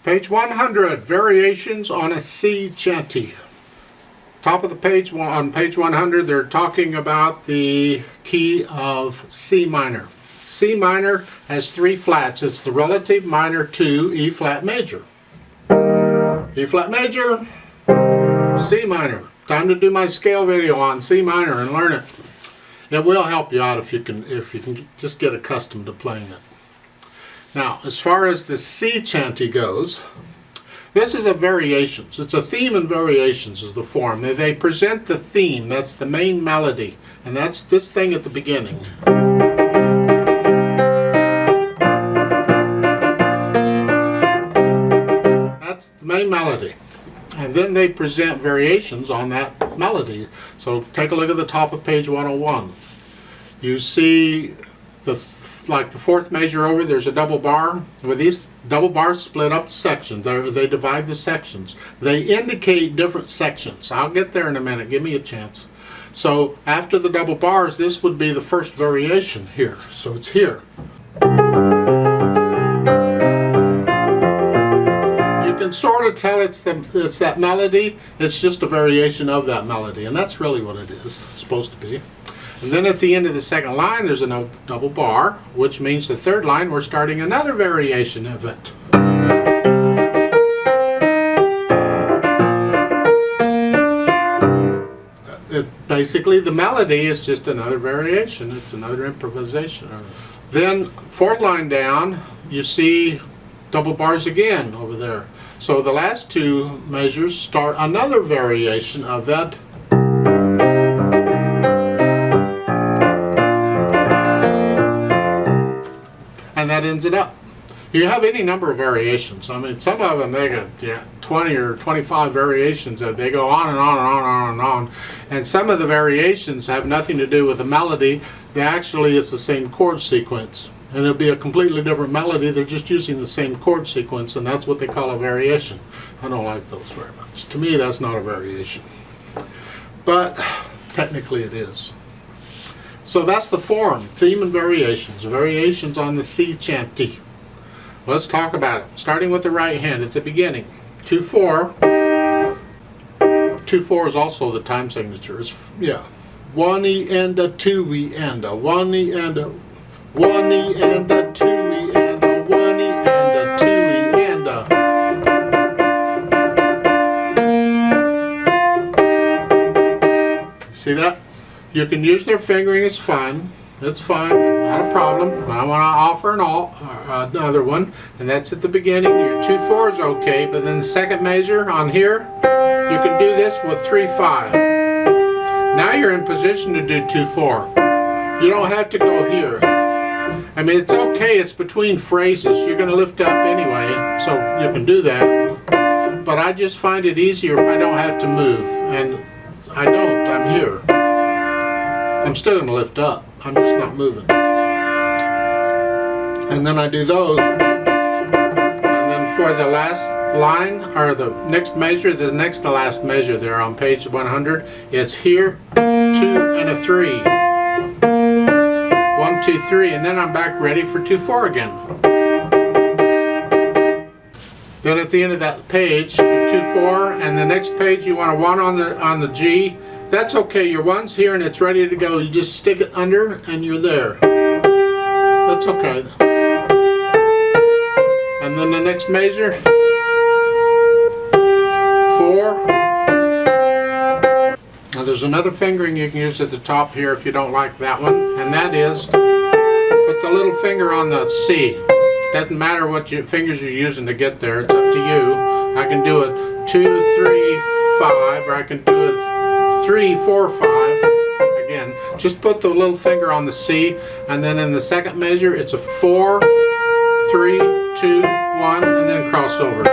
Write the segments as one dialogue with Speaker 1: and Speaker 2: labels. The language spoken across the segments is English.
Speaker 1: Page 100, Variations on a Sea Chanty. Top of the page, on page 100, they're talking about the key of C minor. C minor has three flats. It's the relative minor to E flat major. E flat major, C minor. Time to do my scale video on C minor and learn it. It will help you out if you can just get accustomed to playing it. Now, as far as the Sea Chanty goes, this is a variations. It's a theme and variations is the form. They present the theme. That's the main melody, and that's this thing at the beginning. That's the main melody. And then they present variations on that melody. So take a look at the top of page 101. You see like the fourth measure over, there's a double bar. Well, these double bars split up sections. They divide the sections. They indicate different sections. I'll get there in a minute. Give me a chance. So after the double bars, this would be the first variation here. So it's here. You can sort of tell it's that melody. It's just a variation of that melody, and that's really what it is. It's supposed to be. And then at the end of the second line, there's a double bar, which means the third line, we're starting another variation of it. Basically, the melody is just another variation. It's another improvisation. Then, fourth line down, you see double bars again over there. So the last two measures start another variation of that. And that ends it up. You have any number of variations. I mean, some of them, they got 20 or 25 variations. They go on and on and on and on and on. And some of the variations have nothing to do with the melody. It's the same chord sequence. And it'll be a completely different melody. They're just using the same chord sequence, and that's what they call a variation. I don't like those very much. To me, that's not a variation. But technically it is. So that's the form, theme and variations. Variations on the Sea Chanty. Let's talk about it. Starting with the right hand at the beginning. 2-4. 2-4 is also the time signature. It's, yeah. 1E and a 2E and a 1E and a 1E and a 2E and a 1E and a 2E and a. See that? You can use their fingering, it's fine. It's fine, not a problem. I want to offer another one, and that's at the beginning. Your 2-4 is okay, but then the second measure on here, you can do this with 3-5. Now you're in position to do 2-4. You don't have to go here. I mean, it's okay, it's between phrases. You're going to lift up anyway, so you can do that. But I just find it easier if I don't have to move, and I don't, I'm here. I'm still going to lift up. I'm just not moving. And then I do those. And then for the last line, or the next measure, the next to last measure there on page 100, it's here, 2 and a 3. 1, 2, 3, and then I'm back ready for 2-4 again. Then at the end of that page, 2-4, and the next page you want a 1 on the G. That's okay, your 1's here and it's ready to go. You just stick it under and you're there. That's okay. And then the next measure, 4. Now there's another fingering you can use at the top here if you don't like that one, and that is put the little finger on the C. Doesn't matter what fingers you're using to get there, it's up to you. I can do it 2, 3, 5, or I can do it 3, 4, 5. Again, just put the little finger on the C, and then in the second measure, it's a 4, 3, 2, 1, and then cross over.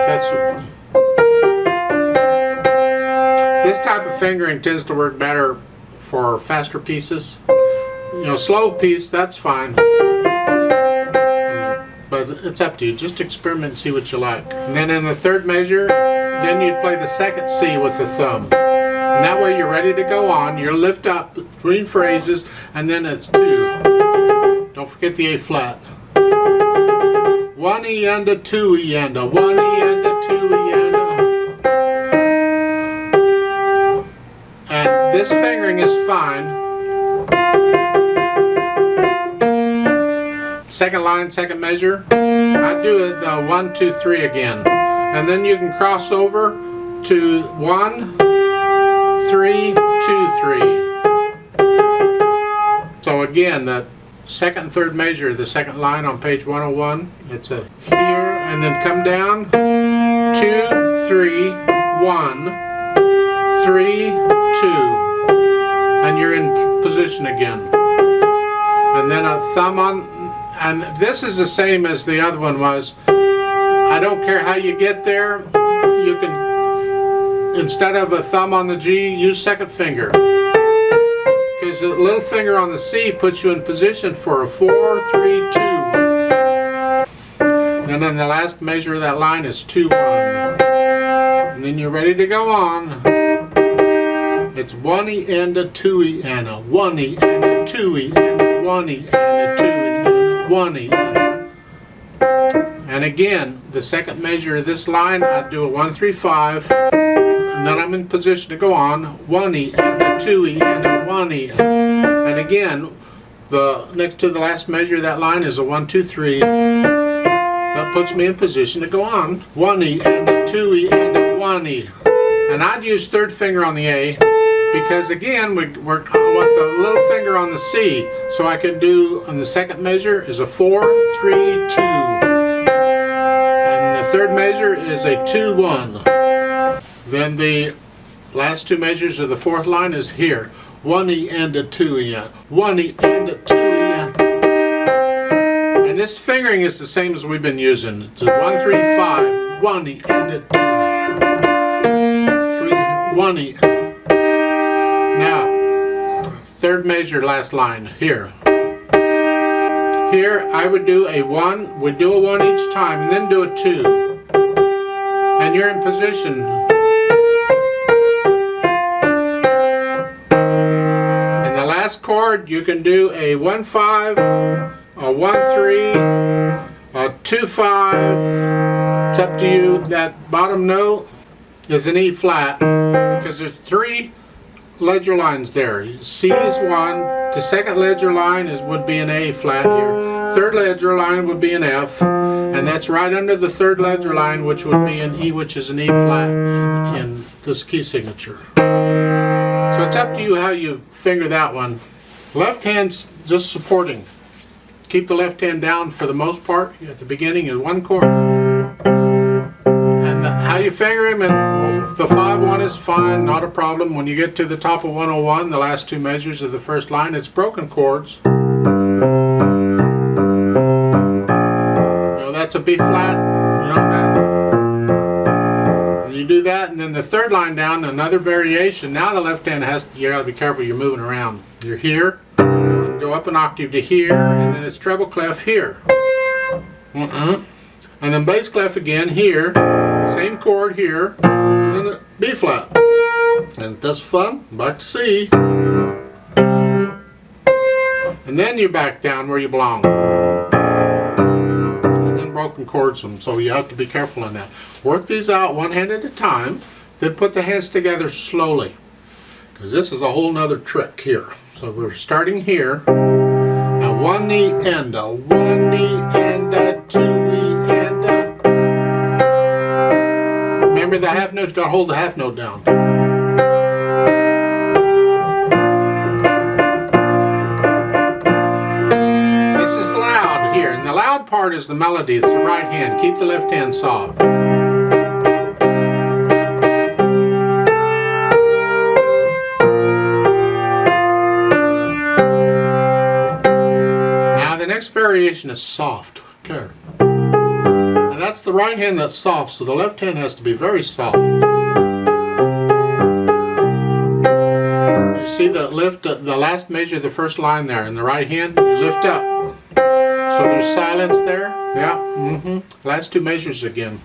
Speaker 1: That's this type of fingering tends to work better for faster pieces. You know, slow piece, that's fine. But it's up to you. Just experiment and see what you like. And then in the third measure, then you'd play the second C with the thumb. And that way you're ready to go on. You lift up between phrases, and then it's 2. Don't forget the A flat. 1, 1 E and a 2 E and a 1 E and a 2 E and a. And this fingering is fine. Second line, second measure. I do it 1, 2, 3 again. And then you can cross over to 1, 3, 2, 3. So again, the second and third measure, the second line on page 101, it's a here and then come down, 2, 3, 1, 3, 2, and you're in position again. And then a thumb on, and this is the same as the other one was. I don't care how you get there, you can, instead of a thumb on the G, use second finger. Because the little finger on the C puts you in position for a 4, 3, 2. And then the last measure of that line is 2, 1. And then you're ready to go on. It's 1 E and a 2 E and a 1 E and a 2 E and a 1 E and a 2 E and a 1 E. And again, the second measure of this line, I do a 1, 3, 5. And then I'm in position to go on 1 E and a 2 E and a 1 E. And again, the next to the last measure of that line is a 1, 2, 3. That puts me in position to go on 1 E and a 2 E and a 1 E. And I'd use third finger on the A because again, I want the little finger on the C. So I can do on the second measure is a 4, 3, 2. And the third measure is a 2, 1. Then the last two measures of the fourth line is here. 1 E and a 2 E. 1 E and a 2 E. And this fingering is the same as we've been using. It's a 1, 3, 5. 1 E and a 2. 3, 1 E. Now, third measure, last line, here. Here I would do a 1, we'd do a 1 each time, and then do a 2. And you're in position. Last chord, you can do a 1, 5, a 1, 3, a 2, 5. It's up to you. That bottom note is an E flat because there's 3 ledger lines there. C is 1. The second ledger line would be an A flat here. Third ledger line would be an F, and that's right under the third ledger line, which would be an E, which is an E flat in this key signature. So it's up to you how you finger that one. Left hand's just supporting. Keep the left hand down for the most part. At the beginning is 1 chord. And how you finger him, the 5-1 is fine, not a problem. When you get to the top of 101, the last 2 measures of the first line, it's broken chords. That's a B flat, you do that, and then the third line down, another variation. Now the left hand you gotta be careful, you're moving around. You're here, and go up an octave to here, and then it's treble clef here. And then bass clef again here, same chord here, and then a B flat. And that's fun, back to C. And then you're back down where you belong. Broken chords them, so you have to be careful on that. Work these out one hand at a time, then put the hands together slowly, because this is a whole nother trick here. So we're starting here. Now 1 E and a 1 E and a 2 E and a. Remember the half note's got to hold the half note down. Here, and the loud part is the melody, it's the right hand. Keep the left hand soft. Now the next variation is soft. Okay. And that's the right hand that's soft, so the left hand has to be very soft. You see the lift, the last measure of the first line there, in the right hand, you lift up. So there's silence there. Yeah. Last 2 measures again.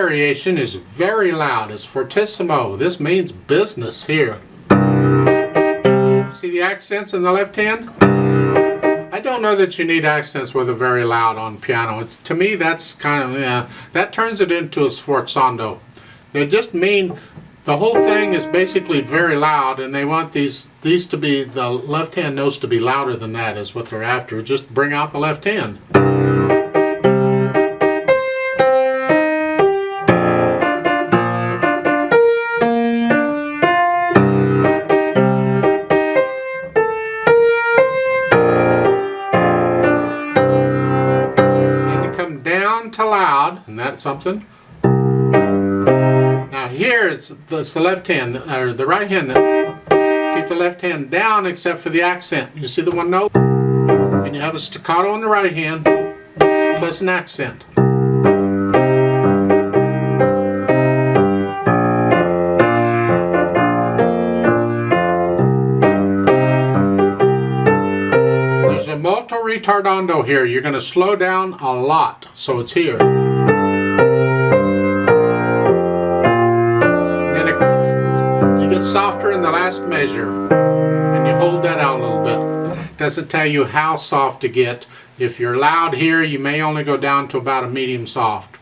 Speaker 1: variation is very loud. It's fortissimo. This means business here. See the accents in the left hand? I don't know that you need accents with a very loud on piano. To me, that's kind of, that turns it into a sforzando. They just mean the whole thing is basically very loud, and they want these to be, the left hand notes to be louder than that is what they're after. Just bring out the left hand. To loud, and that's something. Now here it's the left hand, or the right hand. Keep the left hand down except for the accent. You see the one note? And you have a staccato on the right hand plus an accent. There's a molto ritardando here. You're going to slow down a lot, so it's here. Then you get softer in the last measure, and you hold that out a little bit. Doesn't tell you how soft to get. If you're loud here, you may only go down to about a medium soft,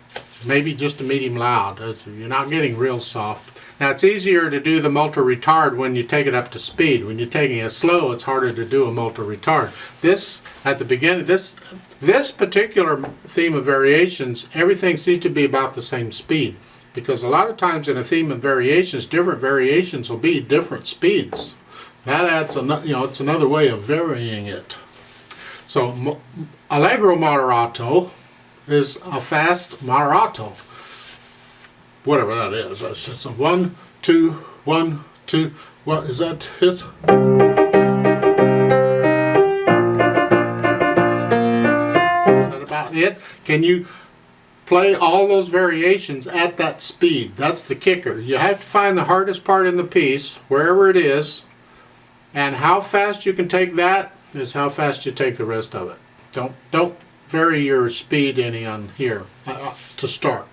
Speaker 1: maybe just a medium loud. You're not getting real soft. Now it's easier to do the molto retard when you take it up to speed. When you're taking it slow, it's harder to do a molto retard. This, at the beginning, this particular theme of variations, everything seems to be about the same speed. Because a lot of times in a theme of variations, different variations will be different speeds. That adds, it's another way of varying it. So allegro moderato is a fast moderato. Whatever that is. That's just a 1, 2, 1, 2. What is that? Is that about it? Can you play all those variations at that speed? That's the kicker. You have to find the hardest part in the piece, wherever it is, and how fast you can take that is how fast you take the rest of it. Don't vary your speed any on here to start.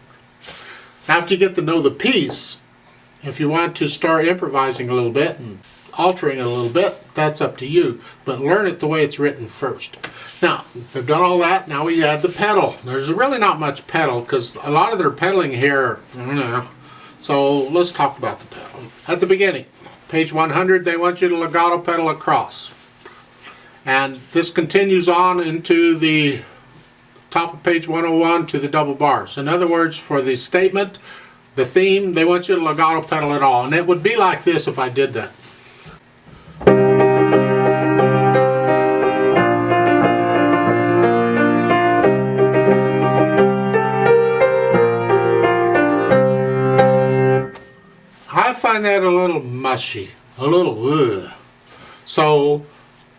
Speaker 1: After you get to know the piece, if you want to start improvising a little bit and altering it a little bit, that's up to you. But learn it the way it's written first. Now, we've done all that. Now we add the pedal. There's really not much pedal because a lot of their pedaling here, so let's talk about the pedal. At the beginning, page 100, they want you to legato pedal across. And this continues on into the top of page 101 to the double bars. In other words, for the statement, the theme, they want you to legato pedal it all. And it would be like this if I did that. I find that a little mushy, a little ugh. So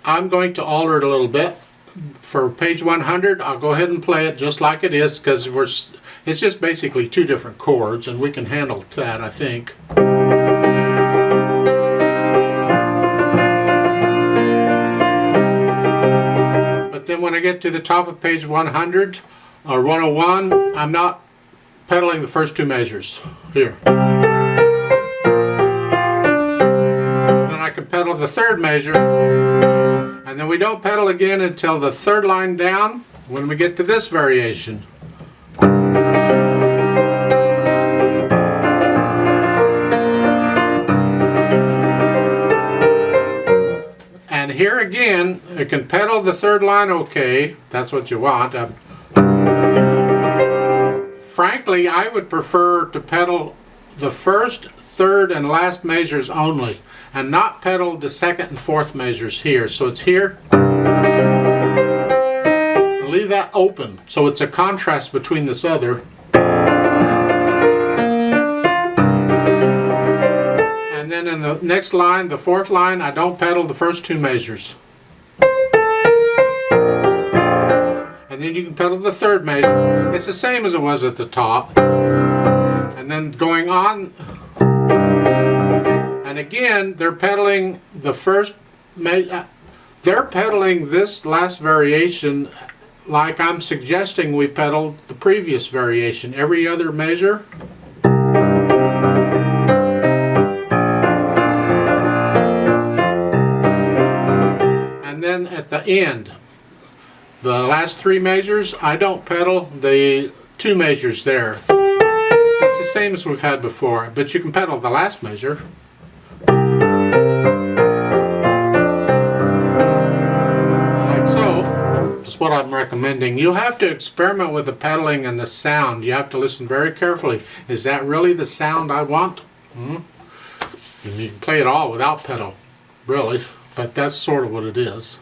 Speaker 1: I'm going to alter it a little bit. For page 100, I'll go ahead and play it just like it is because it's just basically two different chords and we can handle that, I think. But then when I get to the top of page 100 or 101, I'm not pedaling the first two measures here. Then I can pedal the third measure. And then we don't pedal again until the third line down when we get to this variation. And here again, you can pedal the third line okay. That's what you want. Frankly, I would prefer to pedal the first, third, and last measures only, and not pedal the second and fourth measures here. So it's here. Leave that open so it's a contrast between this other. And then in the next line, the fourth line, I don't pedal the first two measures. And then you can pedal the third measure. It's the same as it was at the top. And then going on, and again, they're pedaling the first, they're pedaling this last variation like I'm suggesting we pedal the previous variation. Every other measure. And then at the end, the last 3 measures, I don't pedal the 2 measures there. It's the same as we've had before, but you can pedal the last measure. Like so. That's what I'm recommending. You have to experiment with the pedaling and the sound. You have to listen very carefully. Is that really the sound I want? And you can play it all without pedal, really, but that's sort of what it is.